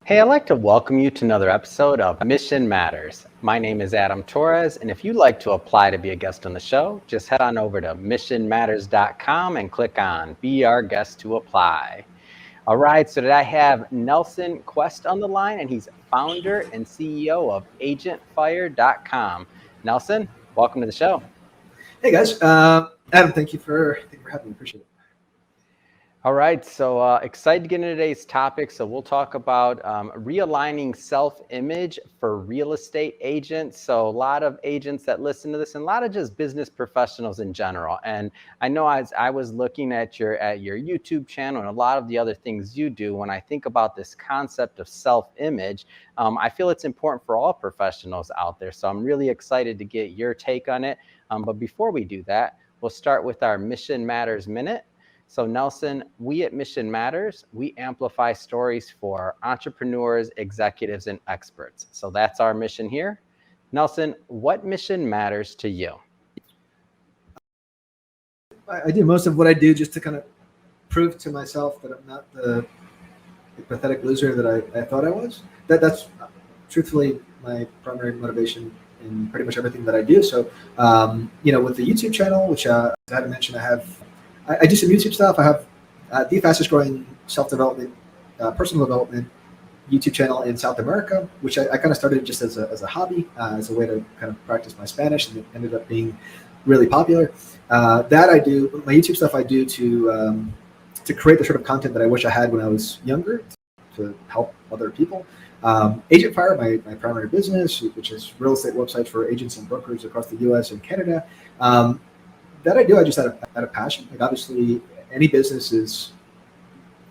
Hey, I'd like to welcome you to another episode of Mission Matters. My name is Adam Torres, and if you'd like to apply to be a guest on the show, just head on over to missionmatters.com and click on Be Our Guest to Apply. All right, so today I have Nelson Quest on the line, and he's founder and CEO of AgentFire.com. Nelson, welcome to the show. Hey guys, Adam, thank you for having me. Appreciate it. All right, so excited to get into today's topic. So we'll talk about realigning self-image for real estate agents. So a lot of agents that listen to this, and a lot of just business professionals in general. And I know as I was looking at your YouTube channel and a lot of the other things you do, when I think about this concept of self-image, I feel it's important for all professionals out there. So I'm really excited to get your take on it. But before we do that, we'll start with our Mission Matters Minute. So Nelson, we at Mission Matters, we amplify stories for entrepreneurs, executives, and experts. So that's our mission here. Nelson, what mission matters to you? I do most of what I do just to kind of prove to myself that I'm not the pathetic loser that I thought I was. That's truthfully my primary motivation in pretty much everything that I do. So, with the YouTube channel, which I had mentioned, I do some YouTube stuff. I have the fastest growing self-development, personal development YouTube channel in South America, which I kind of started just as a hobby, as a way to kind of practice my Spanish, and it ended up being really popular. That I do, my YouTube stuff I do to create the sort of content that I wish I had when I was younger, to help other people. AgentFire, my primary business, which is real estate websites for agents and brokers across the US and Canada. That I do, I just out of passion. Like obviously, any business is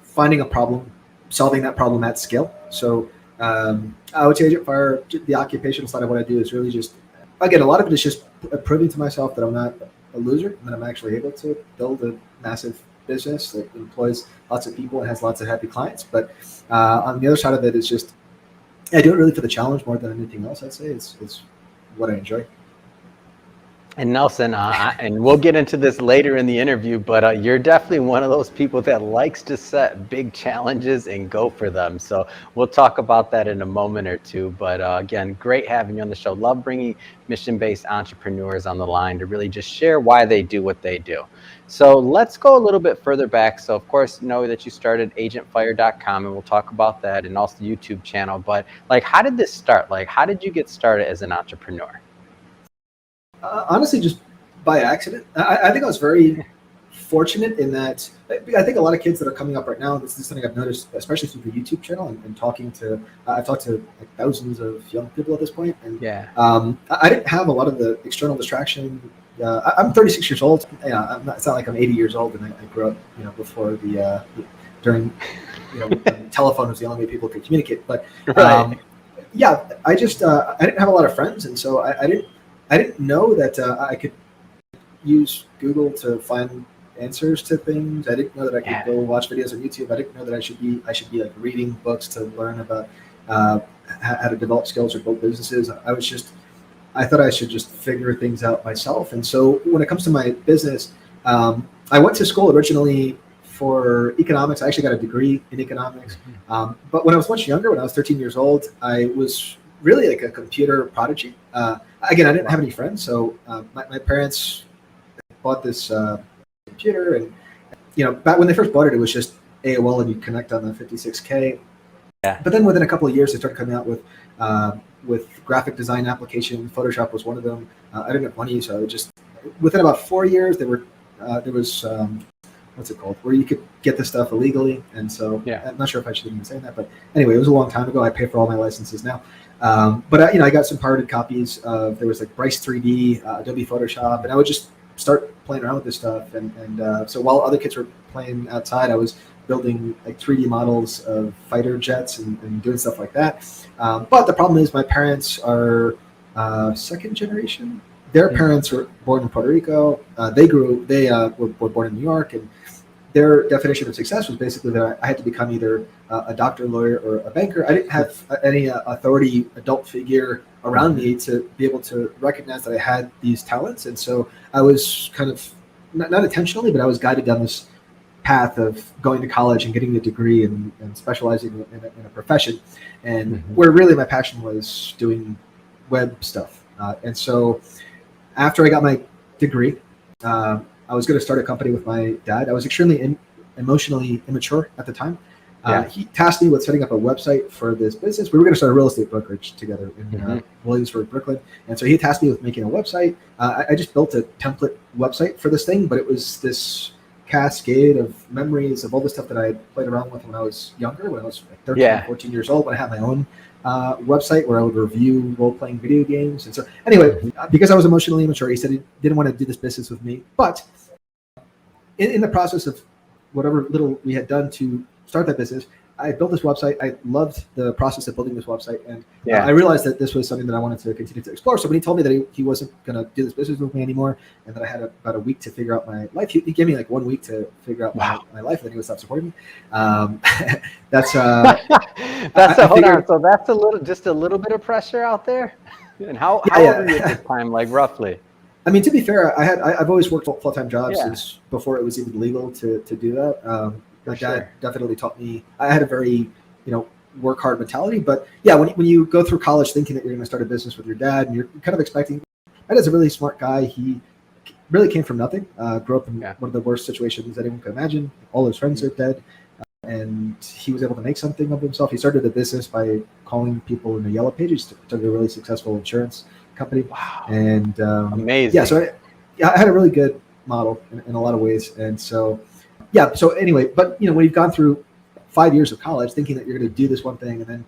finding a problem, solving that problem at scale. So I would say AgentFire, the occupational side of what I do is really just, again, a lot of it is just proving to myself that I'm not a loser, and that I'm actually able to build a massive business that employs lots of people and has lots of happy clients. But on the other side of it is just, I do it really for the challenge more than anything else. I'd say it's what I enjoy. And Nelson, and we'll get into this later in the interview, but you're definitely one of those people that likes to set big challenges and go for them. So we'll talk about that in a moment or two. But again, great having you on the show. Love bringing mission-based entrepreneurs on the line to really just share why they do what they do. So let's go a little bit further back. So of course, know that you started AgentFire.com, and we'll talk about that, and also the YouTube channel. But like, how did this start? Like, how did you get started as an entrepreneur? Honestly, just by accident. I think I was very fortunate in that. I think a lot of kids that are coming up right now, this is something I've noticed, especially through the YouTube channel and talking to, I've talked to like thousands of young people at this point. And yeah, I didn't have a lot of the external distraction. I'm 36 years old. Yeah, it's not like I'm 80 years old, and I grew up, before during, when telephone was the only way people could communicate. But right. yeah, I just I didn't have a lot of friends, and so I didn't know that I could use Google to find answers to things. I didn't know that I could go watch videos on YouTube. I didn't know that I should be like reading books to learn about how to develop skills or build businesses. I thought I should just figure things out myself. And so when it comes to my business, I went to school originally for economics. I actually got a degree in economics. But when I was much younger, when I was 13 years old, I was really like a computer prodigy. Again, I didn't have any friends, so my parents bought this computer, and back when they first bought it, it was just AOL, and you connect on the 56K. Yeah. But then within a couple of years, they started coming out with graphic design applications. Photoshop was one of them. I didn't have money, so within about 4 years, there was what's it called, where you could get this stuff illegally. And so I'm not sure if I should even say that, but anyway, it was a long time ago. I pay for all my licenses now. But I got some pirated copies of, there was like Bryce 3D, Adobe Photoshop, and I would just start playing around with this stuff. And so while other kids were playing outside, I was building like 3D models of fighter jets and doing stuff like that. But the problem is my parents are second generation. Their parents were born in Puerto Rico. They were born in New York, and their definition of success was basically that I had to become either a doctor, lawyer, or a banker. I didn't have any authority, adult figure around me to be able to recognize that I had these talents. And so I was kind of, not intentionally, but I was guided down this path of going to college and getting a degree and specializing in a profession, and where really my passion was doing web stuff. And so after I got my degree, I was going to start a company with my dad. I was extremely emotionally immature at the time. He tasked me with setting up a website for this business. We were going to start a real estate brokerage together in Williamsburg, Brooklyn. And so he tasked me with making a website. I just built a template website for this thing, but it was this cascade of memories of all the stuff that I played around with when I was younger, when I was like 13, 14 years old, when I had my own website where I would review role-playing video games. And so anyway, because I was emotionally immature, he said he didn't want to do this business with me. But in the process of whatever little we had done to start that business, I built this website. I loved the process of building this website. And I realized that this was something that I wanted to continue to explore. So when he told me that he wasn't going to do this business with me anymore, and that I had about a week to figure out my life, he gave me like 1 week to figure out my life, and then he would stop supporting me. That's hold on. So that's just a little bit of pressure out there. And how old were you at this time, like roughly? I mean, to be fair, I've always worked full-time jobs since before it was even legal to do that. My dad definitely taught me. I had a very, work hard mentality. But yeah, when you go through college thinking that you're going to start a business with your dad, and you're kind of expecting, my dad's a really smart guy. He really came from nothing. Grew up in one of the worst situations that anyone could imagine. All his friends are dead, and he was able to make something of himself. He started a business by calling people in the yellow pages to a really successful insurance company. Wow! And amazing. Yeah, so I had a really good model in a lot of ways, and so. Yeah. So anyway, but when you've gone through 5 years of college thinking that you're going to do this one thing, and then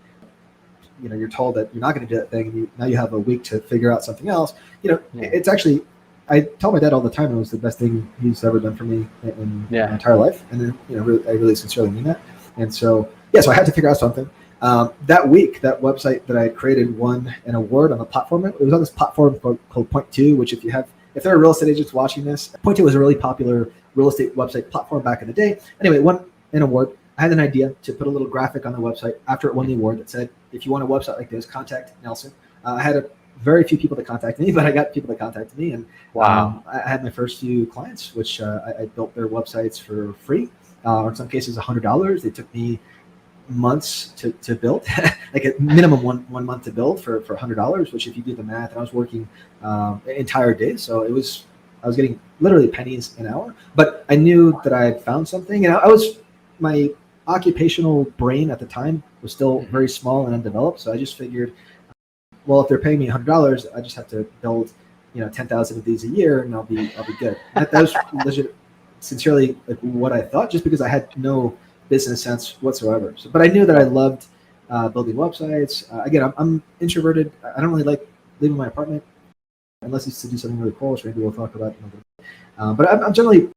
you're told that you're not going to do that thing, and now you have a week to figure out something else. It's actually, I tell my dad all the time, it was the best thing he's ever done for me in my entire life, and then I really sincerely mean that. And so so I had to figure out something. That week, that website that I created won an award on a platform. It was on this platform called Point Two, which if there are real estate agents watching this, Point Two was a really popular real estate website platform back in the day. Anyway, it won an award. I had an idea to put a little graphic on the website after it won the award that said, if you want a website like this, contact Nelson. I had very few people to contact me, but I got people to contact me. And I had my first few clients, which I built their websites for free, or in some cases $100. They took me months to build, like a minimum one month to build for $100, which if you do the math, and I was working entire days. So I was getting literally pennies an hour, but I knew that I had found something, and my occupational brain at the time was still very small and undeveloped. So I just figured, well, if they're paying me $100, I just have to build, 10,000 of these a year, and I'll be good. That was legit, sincerely like what I thought, just because I had no business sense whatsoever. So, but I knew that I loved building websites. Again, I'm introverted. I don't really like leaving my apartment unless it's to do something really cool, which maybe we'll talk about. But I'm generally,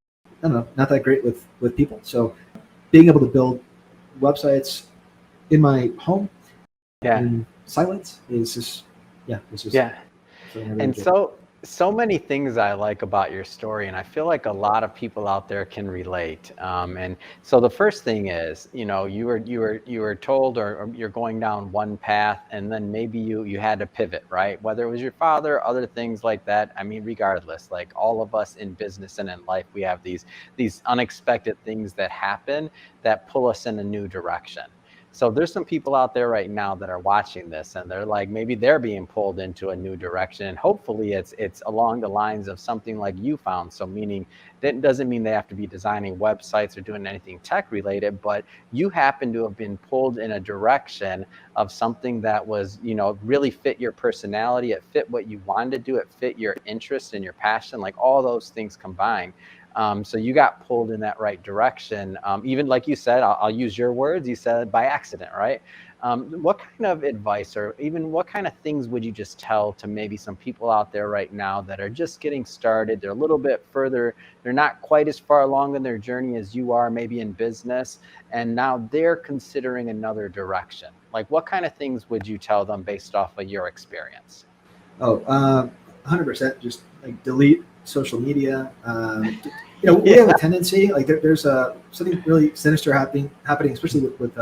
I don't know, not that great with people. So being able to build websites in my home in silence is just, it's just. Yeah. And so many things I like about your story, and I feel like a lot of people out there can relate. And so the first thing is, you were told, or you're going down one path, and then maybe you had to pivot, right? Whether it was your father, other things like that. I mean, regardless, like all of us in business and in life, we have these unexpected things that happen that pull us in a new direction. So there's some people out there right now that are watching this, and they're like, maybe they're being pulled into a new direction, and hopefully it's along the lines of something like you found. So meaning that doesn't mean they have to be designing websites or doing anything tech related, but you happen to have been pulled in a direction of something that was, really fit your personality. It fit what you wanted to do. It fit your interest and your passion, like all those things combined. So you got pulled in that right direction. Even like you said, I'll use your words, you said by accident, right? What kind of advice, or even what kind of things would you just tell to maybe some people out there right now that are just getting started? They're a little bit further, they're not quite as far along in their journey as you are, maybe in business, and now they're considering another direction. Like what kind of things would you tell them based off of your experience? 100%, just like delete social media. We have a tendency, like there's something really sinister happening, especially with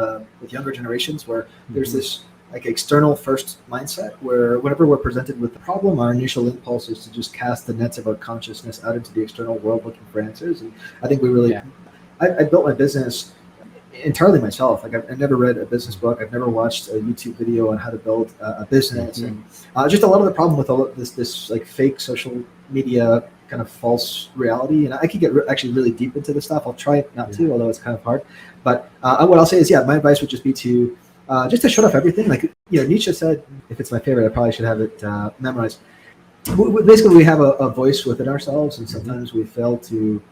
younger generations, where there's this like external first mindset, where whenever we're presented with the problem, our initial impulse is to just cast the nets of our consciousness out into the external world looking for answers. And I think we really I built my business entirely myself. Like I've never read a business book. I've never watched a YouTube video on how to build a business, and just a lot of the problem with all of this like fake social media kind of false reality. And I could get actually really deep into this stuff. I'll try not to, although it's kind of hard. But what I'll say is, my advice would just be to just to shut off everything. Like Nietzsche said, if it's my favorite, I probably should have it memorized. Basically, we have a voice within ourselves, and sometimes we fail to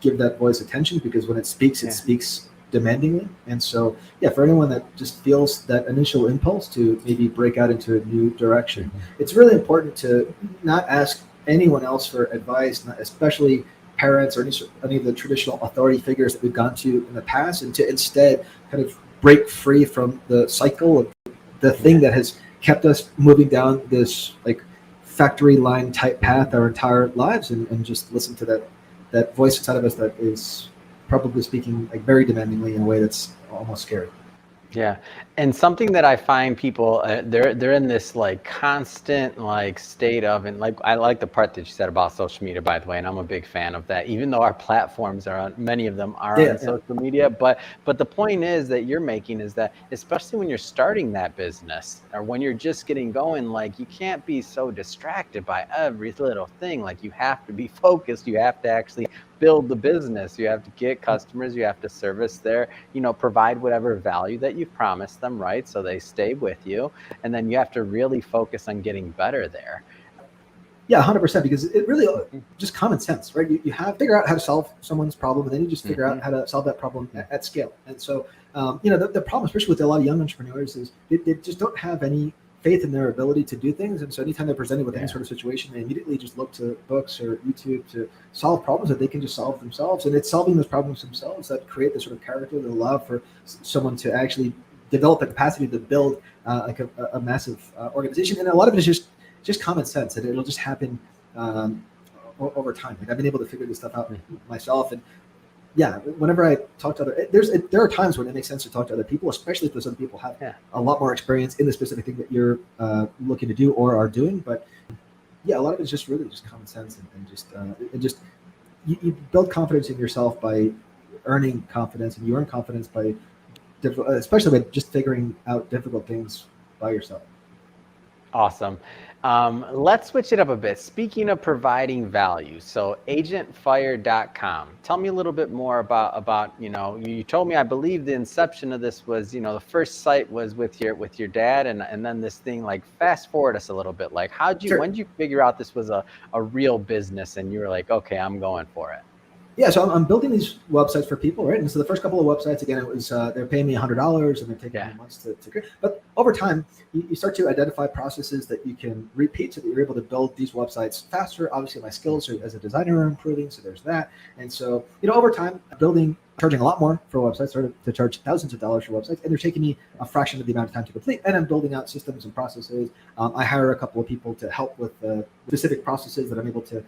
give that voice attention, because when it speaks demandingly. And so, for anyone that just feels that initial impulse to maybe break out into a new direction, it's really important to not ask anyone else for advice, especially parents or any of the traditional authority figures that we've gone to in the past, and to instead kind of break free from the cycle of the thing that has kept us moving down this like factory line type path our entire lives, and just listen to that voice inside of us that is probably speaking like very demandingly in a way that's almost scary. Yeah. And something that I find people, they're in this like constant like state of, and like, I like the part that you said about social media, by the way, and I'm a big fan of that, even though our platforms are on, many of them are on social media. But the point is that you're making is that, especially when you're starting that business or when you're just getting going, like you can't be so distracted by every little thing. Like you have to be focused. You have to actually build the business. You have to get customers. You have to service their, provide whatever value that you've promised them, right? So they stay with you. And then you have to really focus on getting better there. Yeah, 100%, because it really just common sense, right? You have to figure out how to solve someone's problem, and then you just figure out how to solve that problem at scale. And so, the problem, especially with a lot of young entrepreneurs, is they just don't have any faith in their ability to do things. And so anytime they're presented with any sort of situation, they immediately just look to books or YouTube to solve problems that they can just solve themselves. And it's solving those problems themselves that create the sort of character that allow for someone to actually develop the capacity to build like a massive organization. And a lot of it is just common sense, and it'll just happen over time. Like I've been able to figure this stuff out myself. And whenever I talk to there are times when it makes sense to talk to other people, especially if those other people have a lot more experience in the specific thing that you're looking to do or are doing. But a lot of it's just really just common sense, and just you build confidence in yourself by earning confidence, and you earn confidence by especially by just figuring out difficult things by yourself. Awesome. Let's switch it up a bit. Speaking of providing value, so AgentFire.com. Tell me a little bit more about you told me, I believe the inception of this was, the first site was with your dad, and then this thing, like, fast forward us a little bit. Like, when did you figure out this was a real business and you were like, okay, I'm going for it? Yeah, so I'm building these websites for people, right? And so the first couple of websites, again, it was they're paying me $100, and they're taking me months to create. But over time, you start to identify processes that you can repeat, so that you're able to build these websites faster. Obviously, my skills as a designer are improving, so there's that. And so, over time, charging a lot more for websites, started to charge thousands of dollars for websites, and they're taking me a fraction of the amount of time to complete. And I'm building out systems and processes. I hire a couple of people to help with the specific processes that I'm able to.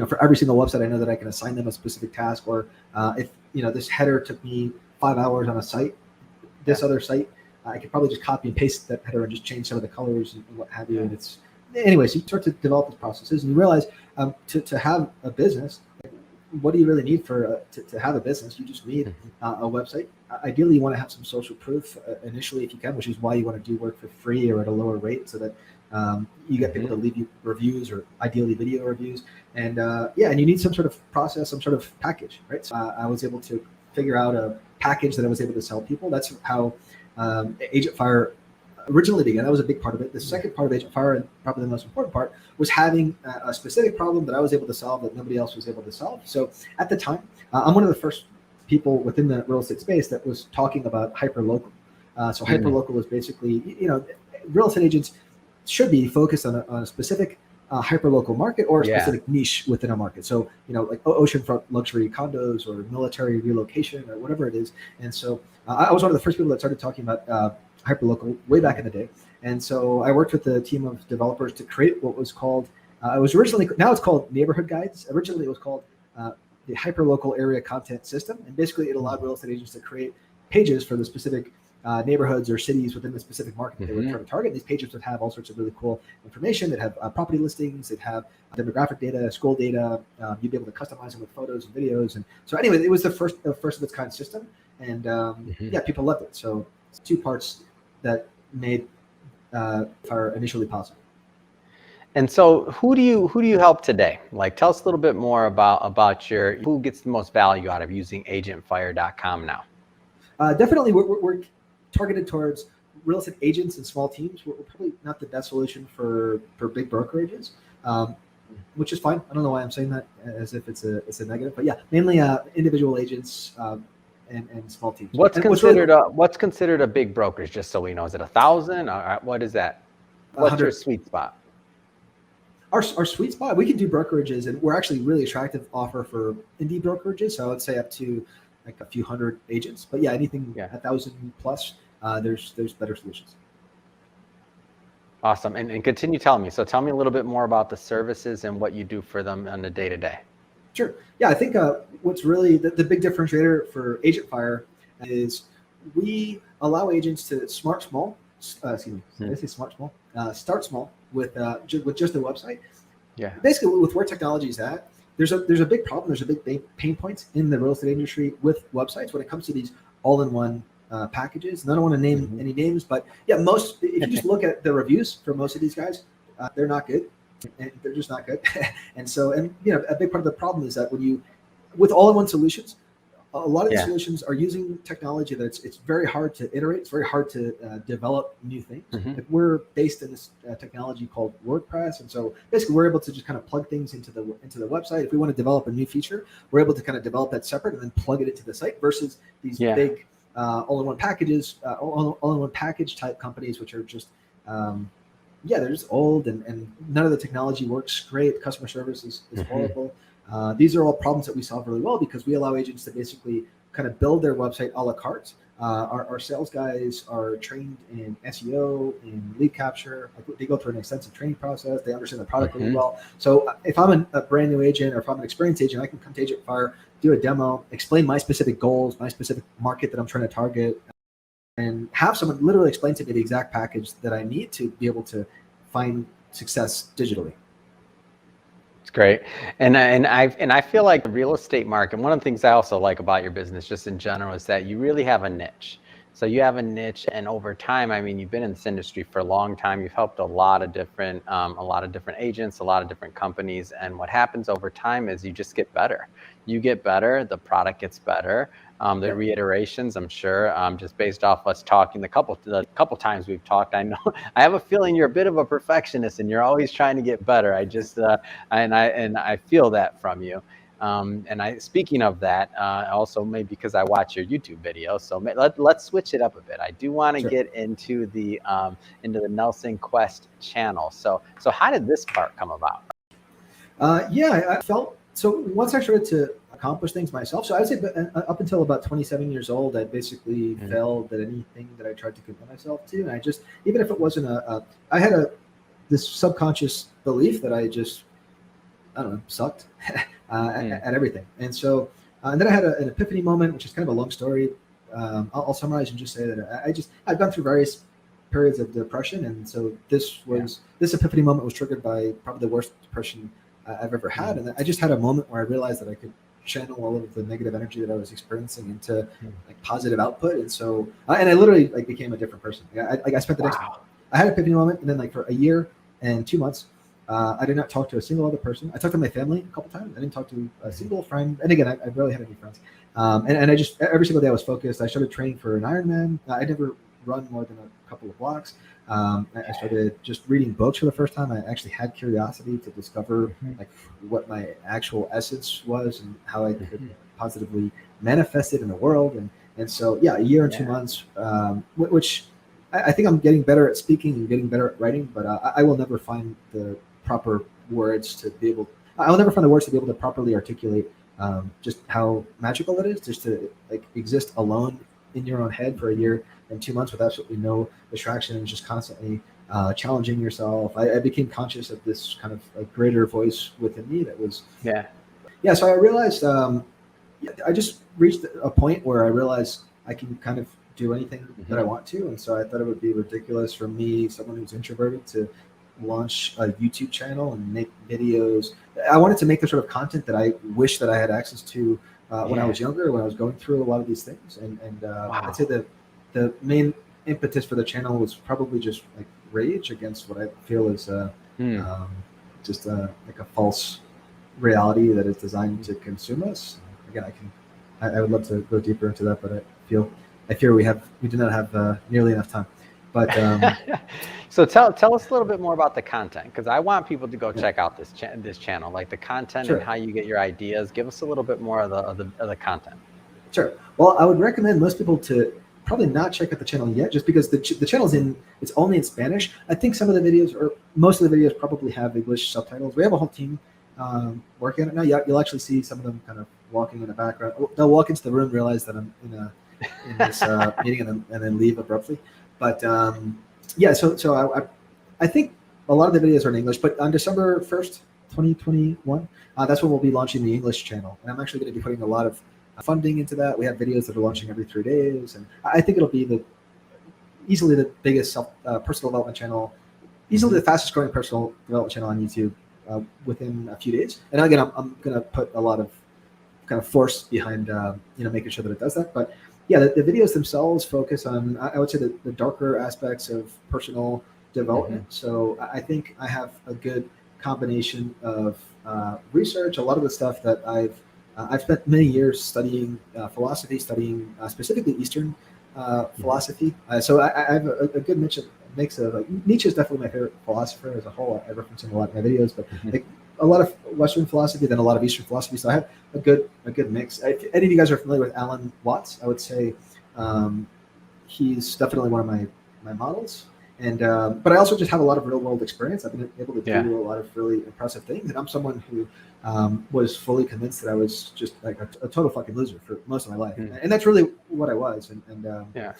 For every single website, I know that I can assign them a specific task, or if this header took me 5 hours on a site, this other site, I could probably just copy and paste that header and just change some of the colors and what have you. And it's anyways, you start to develop these processes, and you realize to have a business, what do you really need to have a business? You just need a website. Ideally, you want to have some social proof initially, if you can, which is why you want to do work for free or at a lower rate, so that you get people to leave you reviews, or ideally video reviews. And and you need some sort of process, some sort of package, right? So I was able to figure out a package that I was able to sell people. That's how AgentFire originally began. That was a big part of it. The second part of AgentFire, and probably the most important part, was having a specific problem that I was able to solve that nobody else was able to solve. So at the time, I'm one of the first people within the real estate space that was talking about hyperlocal. So hyperlocal is basically, real estate agents should be focused on a specific hyperlocal market, or a specific niche within a market. So, like oceanfront luxury condos or military relocation or whatever it is. And so I was one of the first people that started talking about hyperlocal way back in the day. And so I worked with a team of developers to create what was called, now it's called Neighborhood Guides. Originally it was called the Hyperlocal Area Content System. And basically it allowed real estate agents to create pages for the specific neighborhoods or cities within the specific market that they were trying to target. These pages would have all sorts of really cool information. They'd have property listings, they'd have demographic data, school data. You'd be able to customize them with photos and videos. And so anyway, it was the first of its kind system. And yeah, people loved it. So it's two parts that made Fire initially possible. And so who do you help today? Like, tell us a little bit more about who gets the most value out of using AgentFire.com now? Definitely, we're targeted towards real estate agents and small teams. We're probably not the best solution for big brokerages, which is fine. I don't know why I'm saying that as if it's a negative, but yeah, mainly individual agents and small teams. What's considered a big brokerage? Just so we know, is it 1,000? Or what is that? What's your sweet spot? Our sweet spot, we can do brokerages, and we're actually really attractive offer for indie brokerages. So I would say up to like a few hundred agents, but yeah, anything 1,000 plus, there's better solutions. Awesome. And continue telling me. So tell me a little bit more about the services and what you do for them on the day-to-day. Sure. Yeah, I think what's really the big differentiator for AgentFire is we allow agents to start small with just a website. Yeah. Basically, with where technology is at, there's a big problem. There's a big pain points in the real estate industry with websites when it comes to these all-in-one packages. And I don't want to name any names, but yeah, if you just look at the reviews for most of these guys, they're not good, and they're just not good. And a big part of the problem is that with all-in-one solutions, a lot of these solutions are using technology that it's very hard to iterate. It's very hard to develop new things. We're based in this technology called WordPress, and so basically we're able to just kind of plug things into the website. If we want to develop a new feature, we're able to kind of develop that separate and then plug it into the site. Versus these big all-in-one packages, all-in-one package type companies, which are just they're just old and none of the technology works great. Customer service is horrible. These are all problems that we solve really well because we allow agents to basically kind of build their website a la carte. Our sales guys are trained in SEO, in lead capture. They go through an extensive training process. They understand the product really well. So if I'm a brand new agent or if I'm an experienced agent, I can come to AgentFire, do a demo, explain my specific goals, my specific market that I'm trying to target, and have someone literally explain to me the exact package that I need to be able to find success digitally. Great. And I feel like the real estate market, one of the things I also like about your business just in general is that you really have a niche. So you have a niche, and over time, I mean, you've been in this industry for a long time. You've helped a lot of different agents, a lot of different companies. And what happens over time is you just get better. You get better, the product gets better. The reiterations, I'm sure, just based off us talking the couple times we've talked, I know I have a feeling you're a bit of a perfectionist and you're always trying to get better. I just and I feel that from you. Speaking of that, also maybe because I watch your YouTube videos, so let's switch it up a bit. I do want to get into the Nelson Quest channel. So how did this part come about? I felt so once I started to accomplish things myself. So I would say up until about 27 years old, I basically failed at anything that I tried to commit myself to. And I just, even if it wasn't I had this subconscious belief that I just, I don't know, sucked at everything. And so, and then I had an epiphany moment, which is kind of a long story. I'll summarize and just say that I've gone through various periods of depression. And so this epiphany moment was triggered by probably the worst depression I've ever had. And I just had a moment where I realized that I could channel all of the negative energy that I was experiencing into like positive output. And so, and I literally like became a different person. I spent the next, I had an epiphany moment, and then like for a year and 2 months, I did not talk to a single other person. I talked to my family a couple times. I didn't talk to a single friend. And again, I barely had any friends. And I just, every single day I was focused. I started training for an Ironman. I never run more than a couple of blocks. I started just reading books for the first time. I actually had curiosity to discover like what my actual essence was and how I could positively manifest it in the world. And so, a year and 2 months, which I think I'm getting better at speaking and getting better at writing, but I will never find the proper words to be able, I'll never find the words to be able to properly articulate just how magical it is just to like exist alone in your own head for a year and 2 months with absolutely no distraction and just constantly challenging yourself. I became conscious of this kind of like greater voice within me that was so I realized I just reached a point where I realized I can kind of do anything that I want to. And so I thought it would be ridiculous for me, someone who's introverted, to launch a YouTube channel and make videos. I wanted to make the sort of content that I wish that I had access to when I was younger, when I was going through a lot of these things. And I'd say that the main impetus for the channel was probably just like rage against what I feel is just like a false reality that is designed to consume us. Again, I would love to go deeper into that, but I fear we do not have nearly enough time. But so tell us a little bit more about the content, because I want people to go check out this channel, like the content and how you get your ideas. Give us a little bit more of the content. Sure. Well, I would recommend most people to probably not check out the channel yet, just because the channel's it's only in Spanish. I think some of the videos, or most of the videos, probably have English subtitles. We have a whole team working on it now. You'll actually see some of them kind of walking in the background. They'll walk into the room, realize that I'm in this meeting, and then leave abruptly. But yeah, so I think a lot of the videos are in English. But on December 1st, 2021, that's when we'll be launching the English channel, and I'm actually going to be putting a lot of funding into that. We have videos that are launching every 3 days, and I think it'll be easily the biggest personal development channel, easily the fastest growing personal development channel on YouTube within a few days. And again, I'm going to put a lot of kind of force behind making sure that it does that. But yeah, the videos themselves focus on, I would say, the darker aspects of personal development. So I think I have a good combination of research. A lot of the stuff that I've spent many years studying philosophy, studying specifically Eastern philosophy. So I have a good mix of like, Nietzsche is definitely my favorite philosopher as a whole. I reference him a lot in my videos, but like a lot of Western philosophy, then a lot of Eastern philosophy. So I have a good mix. If any of you guys are familiar with Alan Watts, I would say he's definitely one of my models. And but I also just have a lot of real world experience. I've been able to do a lot of really impressive things, and I'm someone who was fully convinced that I was just like a total fucking loser for most of my life, and that's really what I was. And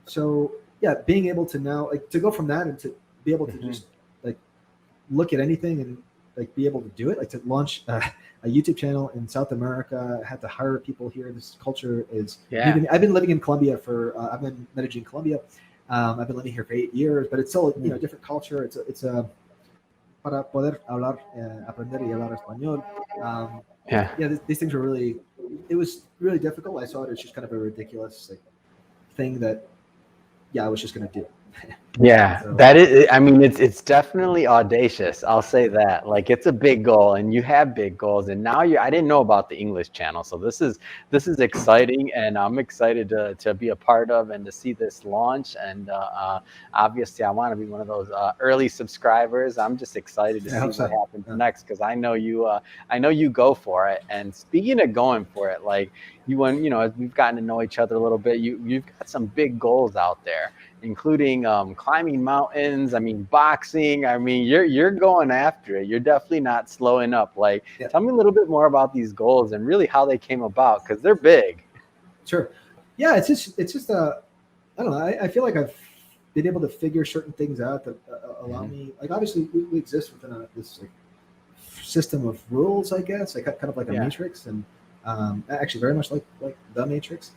so yeah, being able to now like to go from that and to be able to just like look at anything and like be able to do it, like to launch a YouTube channel in South America. I had to hire people here. This culture is I've been living in Colombia I've been managing Colombia. I've been living here for 8 years, but it's still a different culture. It's a para poder hablar, aprender y hablar español. These things were really, it was really difficult. I saw it as just kind of a ridiculous thing that I was just going to do. That is, I mean, it's definitely audacious. I'll say that. Like, it's a big goal, and you have big goals. And now I didn't know about the English channel, so this is exciting, and I'm excited to be a part of and to see this launch. And obviously, I want to be one of those early subscribers. I'm just excited to see what happens next, because I know you go for it. And speaking of going for it, like as we've gotten to know each other a little bit, you've got some big goals out there, including climbing mountains. I mean, boxing. I mean, you're going after it. You're definitely not slowing up. Like, tell me a little bit more about these goals and really how they came about, because they're big. Sure. Yeah, it's just I don't know. I feel like I've been able to figure certain things out that allow me. Like, obviously, we exist within this system of rules, I guess. Like kind of like a matrix, and actually very much like the Matrix.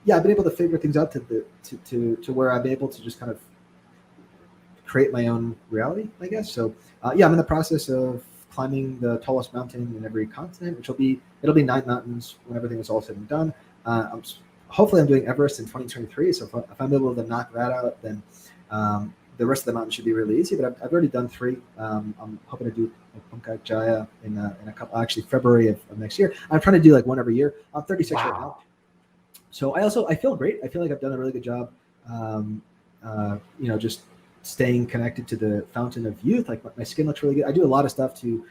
Yeah, I've been able to figure things out to where I'm able to just kind of create my own reality, I guess. So I'm in the process of climbing the tallest mountain in every continent, which it'll be 9 mountains when everything is all said and done. Hopefully I'm doing Everest in 2023. So if I'm able to knock that out, then the rest of the mountain should be really easy. But I've already done 3. I'm hoping to do Puncak Jaya in a couple, actually February of next year. I'm trying to do like one every year. I'm 36 right now. So I feel great. I feel like I've done a really good job, just staying connected to the fountain of youth. Like, my skin looks really good. I do a lot of stuff to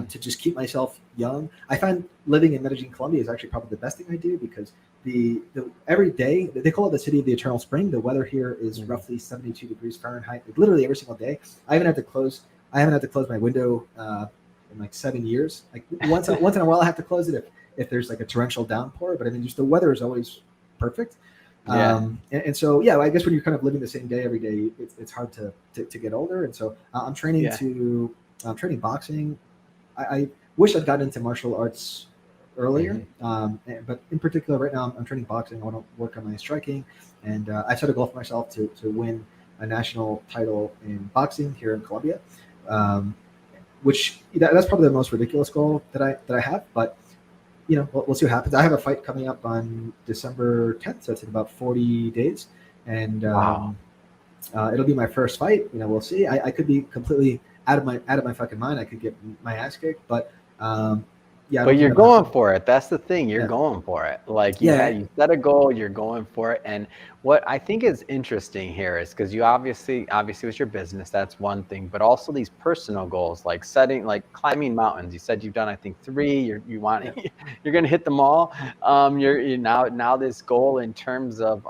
just keep myself young. I find living in Medellin, Colombia is actually probably the best thing I do, because the every day, they call it the city of the eternal spring. The weather here is roughly 72 degrees Fahrenheit, like literally every single day. I haven't had to close my window in like 7 years. Like once in a while I have to close it if there's like a torrential downpour, but I mean, just the weather is always perfect. And so, I guess when you're kind of living the same day every day, it's hard to get older. And so I'm training I'm training boxing. I wish I'd gotten into martial arts earlier. But in particular, right now I'm training boxing. I want to work on my striking, and I set a goal for myself to win a national title in boxing here in Colombia, which that's probably the most ridiculous goal that I have. But we'll see what happens. I have a fight coming up on December 10th, so it's in about 40 days, and Wow. it'll be my first fight. We'll see. I could be completely out of my fucking mind. I could get my ass kicked, but yeah. I But don't think you're that'll going happen. for it. That's the thing. You're Yeah. going for it. Like Yeah. you set a goal, you're going for it. And what I think is interesting here is because you obviously with your business, that's one thing, but also these personal goals, like climbing mountains. You said you've done, I think, 3. You want Yeah. you're going to hit them all. You're now this goal in terms of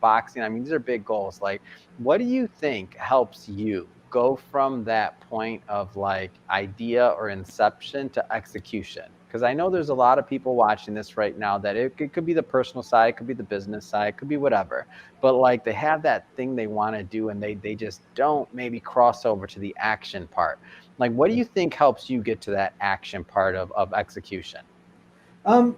boxing. I mean, these are big goals. Like, what do you think helps you go from that point of like idea or inception to execution? Because I know there's a lot of people watching this right now that it could be the personal side, it could be the business side, it could be whatever, but like they have that thing they want to do and they just don't maybe cross over to the action part. Like, what do you think helps you get to that action part of execution? Um,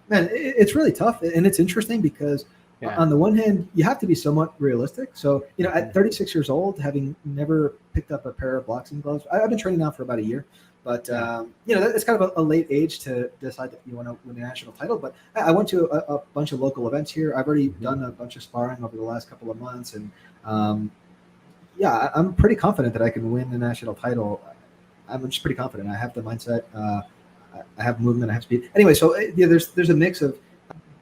Man, it's really tough, and it's interesting because Yeah. on the one hand, you have to be somewhat realistic. So, at Mhm. 36 years old, having never picked up a pair of boxing gloves, I've been training now for about a year. But Yeah. it's kind of a late age to decide that you want to win a national title. But I went to a bunch of local events here. I've already Mhm. done a bunch of sparring over the last couple of months, and yeah, I'm pretty confident that I can win the national title. I'm just pretty confident. I have the mindset. I have movement. I have speed. Anyway, so yeah, there's a mix of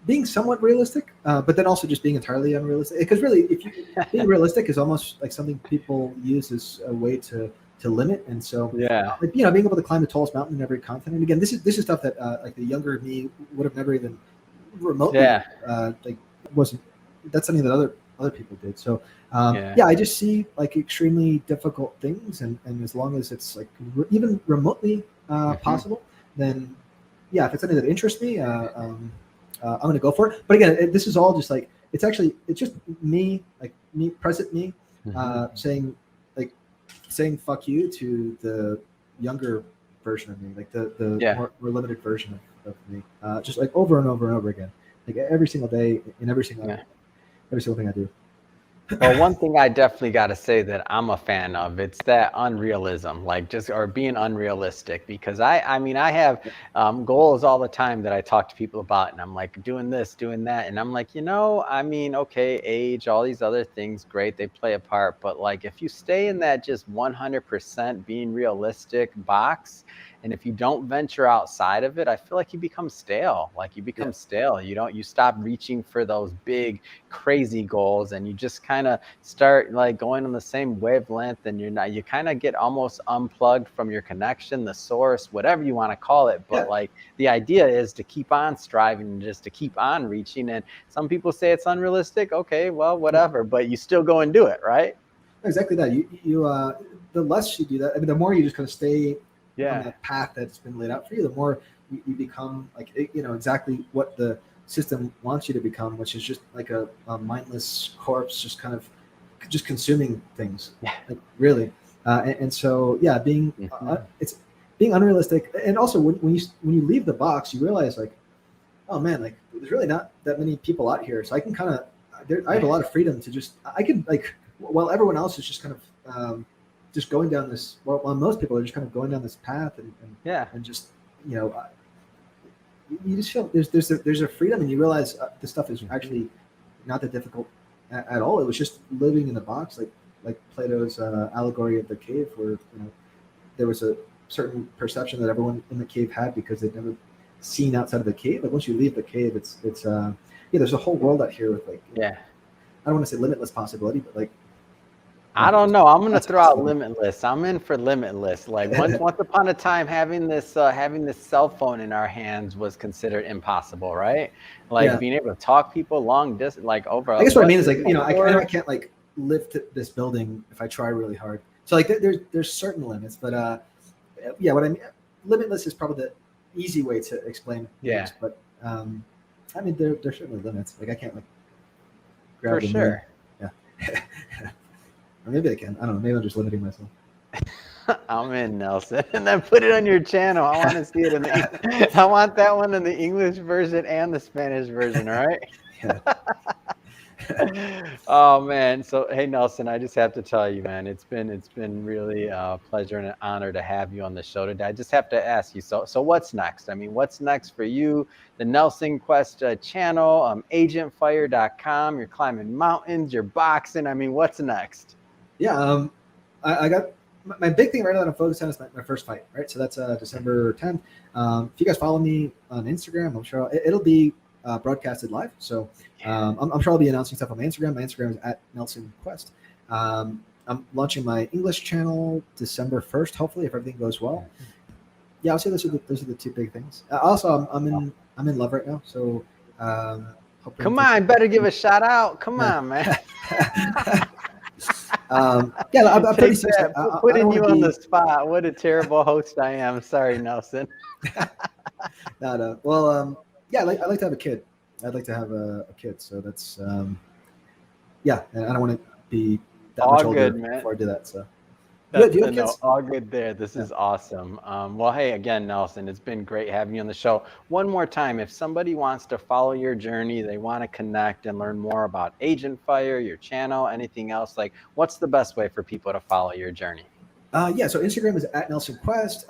being somewhat realistic, but then also just being entirely unrealistic. Because really, if you being realistic is almost like something people use as a way to limit. And so, Yeah. being able to climb the tallest mountain in every continent. Again, this is stuff that like the younger me would have never even remotely Yeah. like wasn't. That's something that other people did. So Yeah. yeah, I just see like extremely difficult things, and as long as it's like even remotely Mhm. possible, then yeah, if it's something that interests me, I'm going to go for it. But again, this is all just like it's just me, like me, present me, Mhm. saying fuck you to the younger version of me, like the Yeah. more limited version of me, just like over and over and over again, like every single day in Yeah. every single thing I do. Well, one thing I definitely got to say that I'm a fan of, it's that unrealism, like just or being unrealistic. Because I mean, I have goals all the time that I talk to people about, and I'm like doing this, doing that, and I'm like, I mean, okay, age, all these other things, great, they play a part, but like if you stay in that just 100% being realistic box, and if you don't venture outside of it, I feel like you become stale. Like you Yeah, become stale. You stop reaching for those big crazy goals and you just kind of start like going on the same wavelength, and you kind of get almost unplugged from your connection, the source, whatever you want to call it. But yeah, like the idea is to keep on striving and just to keep on reaching. And some people say it's unrealistic. Okay, well, yeah. whatever, but you still go and do it, right? Exactly that. The less you do that, I mean, the more you just kind of stay on Yeah. that path that's been laid out for you, the more you become like exactly what the system wants you to become, which is just like a mindless corpse, just kind of just consuming things, Yeah. like really. And so yeah, Mhm. it's being unrealistic, and also when you leave the box, you realize like, oh man, like there's really not that many people out here, so I can kind of I have a lot of freedom to just I can like while everyone else is just kind of just going down this while most people are just kind of going down this path Yeah. and just you know you just feel there's a freedom, and you realize this stuff is Mhm. actually not that difficult at all. It was just living in the box, like Plato's allegory of the cave, where there was a certain perception that everyone in the cave had because they'd never seen outside of the cave. Like once you leave the cave, it's yeah, there's a whole world out here with like Yeah. I don't want to say limitless possibility, but like I don't know. I'm gonna lots of throw out possibility. limitless. I'm in for limitless. Like once upon a time, having this cell phone in our hands was considered impossible, right? Like Yeah, being able to talk people long distance, like over I guess what I what mean is like I know I shore. can't like lift this building if I try really hard. So like there's certain limits, but yeah, what I mean limitless is probably the easy way to explain Yeah, things, but I mean there's certainly limits. Like I can't like for grab the moon. sure. Yeah. Or maybe I can. I don't know. Maybe I'm just limiting myself. I'm in, Nelson. And then put it on your channel. I want to see it in the. I want that one in the English version and the Spanish version. All right. Yeah. Oh man. So hey Nelson, I just have to tell you, man, it's been really a pleasure and an honor to have you on the show today. I just have to ask you, so what's next? I mean, what's next for you? The Nelson Quest channel, agentfire.com, you're climbing mountains, you're boxing. I mean, what's next? Yeah. I got my big thing right now that I'm focused on is my first fight, right? So that's December 10th. If you guys follow me on Instagram, I'm sure it'll be broadcasted live. So I'm sure I'll be announcing stuff on my Instagram. My Instagram is at Nelson Quest. I'm launching my English channel December 1st, hopefully, if everything goes well. Yeah, I'll say those are the two big things. Also, I'm in love right now, so come on, better give a shout out. Come on, man. Yeah, I'm pretty serious. Putting you on the spot. What a terrible host I am. Sorry, Nelson. No. Well, yeah, I like to have a kid. I'd like to have a kid. So that's yeah, and I don't want to be that all much older good, man. before I do that. So do you have kids? All good there. This is awesome. Well, hey, again, Nelson, it's been great having you on the show. One more time, if somebody wants to follow your journey, they want to connect and learn more about Agent Fire, your channel, anything else, like what's the best way for people to follow your journey? Yeah, so Instagram is at Nelson Quest.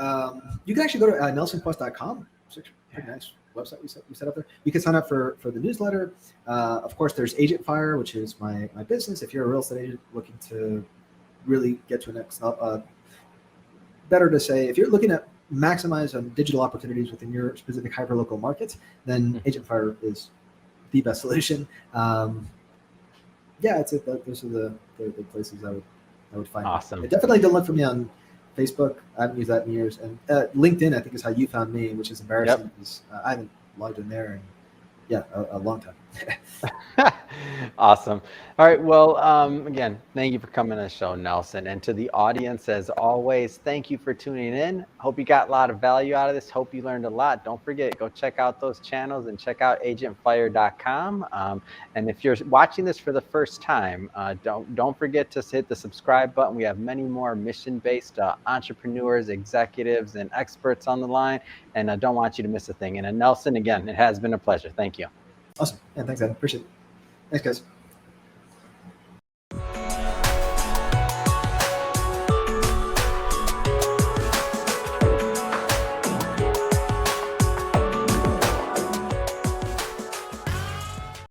You can actually go to nelsonquest.com. It's actually a pretty nice website we set up there. You can sign up for the newsletter. Of course, there's Agent Fire, which is my business. If you're a real estate agent looking to really get to a next better to say, if you're looking at maximize on digital opportunities within your specific hyperlocal market, then Agent Fire is the best solution. Yeah, those are the places I would find. Awesome. Definitely don't look for me on Facebook. I haven't used that in years. And LinkedIn, I think, is how you found me, which is embarrassing because I haven't logged in there in a long time. Awesome. All right. Well, again, thank you for coming on the show, Nelson. And to the audience, as always, thank you for tuning in. Hope you got a lot of value out of this. Hope you learned a lot. Don't forget, go check out those channels and check out agentfire.com. And if you're watching this for the first time, don't forget to hit the subscribe button. We have many more mission-based entrepreneurs, executives, and experts on the line. And I don't want you to miss a thing. And Nelson, again, it has been a pleasure. Thank you. Awesome. Yeah, thanks, Ed. Appreciate it. Thanks, guys.